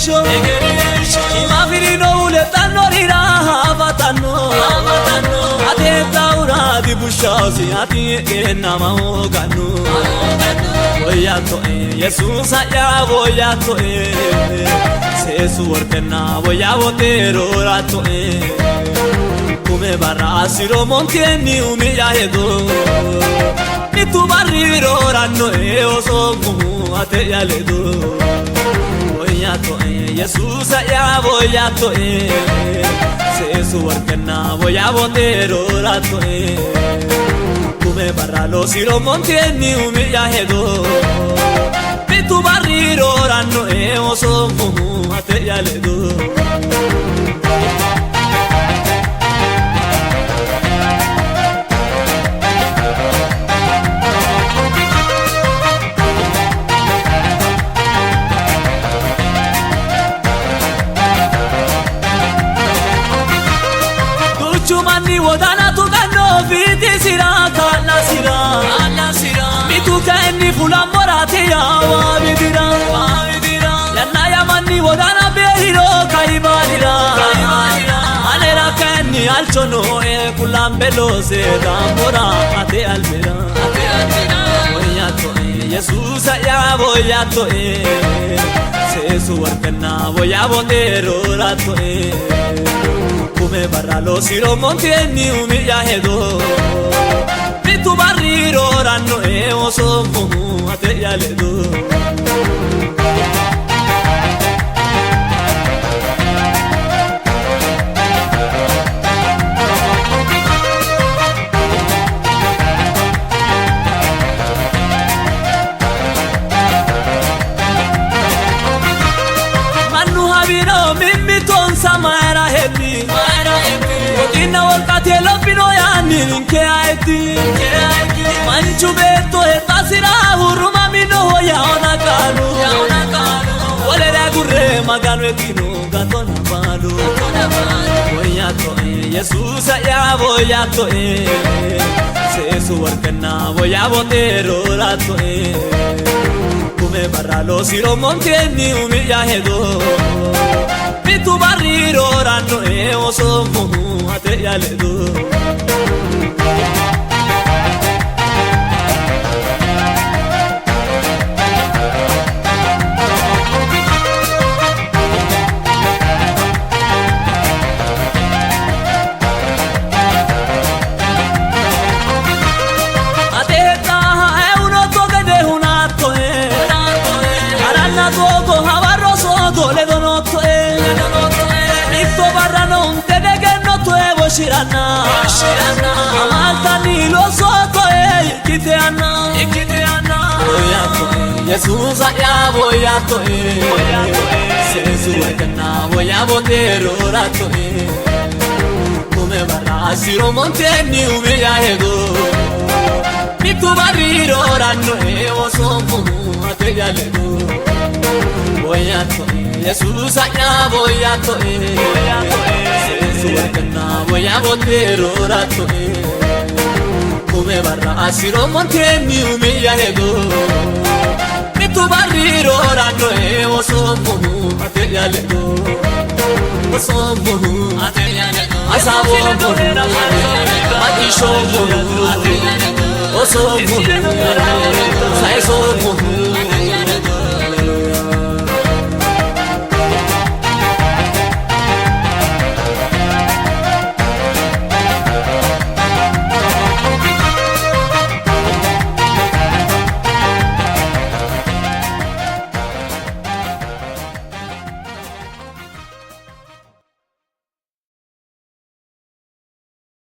show ima virino ule tanorira avatano ate taura di bushosi ati enama oganu voyato Jesus ya voyato sesu orkena voyavotero rato come barasiro montieni umiyahedo ni tu barriro ranno oso ate yaledo voyato Jesus ya voyato sesu orkena voyavotero rato come barralo siro montieni umiyahedo ni tu barriro ranno oso ate yaledo Chumani wodana tu ganno vidi sira kala sira mi tu kanni fulan morate ya wa vidira yanna ya manni wodana behiro kai balira alera kanni alchono e kulan belo se damora ate almira voyato Jesus ya voyato sesu warkana voyavotero rato come barralo siro montieni umiyahedo mi tu barriro ranno oso ate yaledo manu habiro mimmi ton samara hebi Odina volcate lo pino yani ke aiti manchu beto e tasira uruma mino ya ona kanu ole la gurre magano etino gatona balu voyato Jesus ya voyato sesu warkana voyavotero rato come barralo siro montieni umiyahedo tu barriro ranno oso ate yaledo ate ta è uno toque de un atto aranna poco havarroso dole donotto Ito barra non te de che no tu evo shirana Amalta ni lo soto kite anna Voyato Jesus ya voyato Sesu ekana voyavotero rato Come barra siro montieni umiyahedo Mi tu barriro ranno oso ate yaledo Voyato Jesus ya voyato sesu ekana voyavotero rato come barra siro montieni umiyahedo mi tu barriro ranno oso ate yaledo oso ate yaledo asabo atisho ate yaledo oso sai so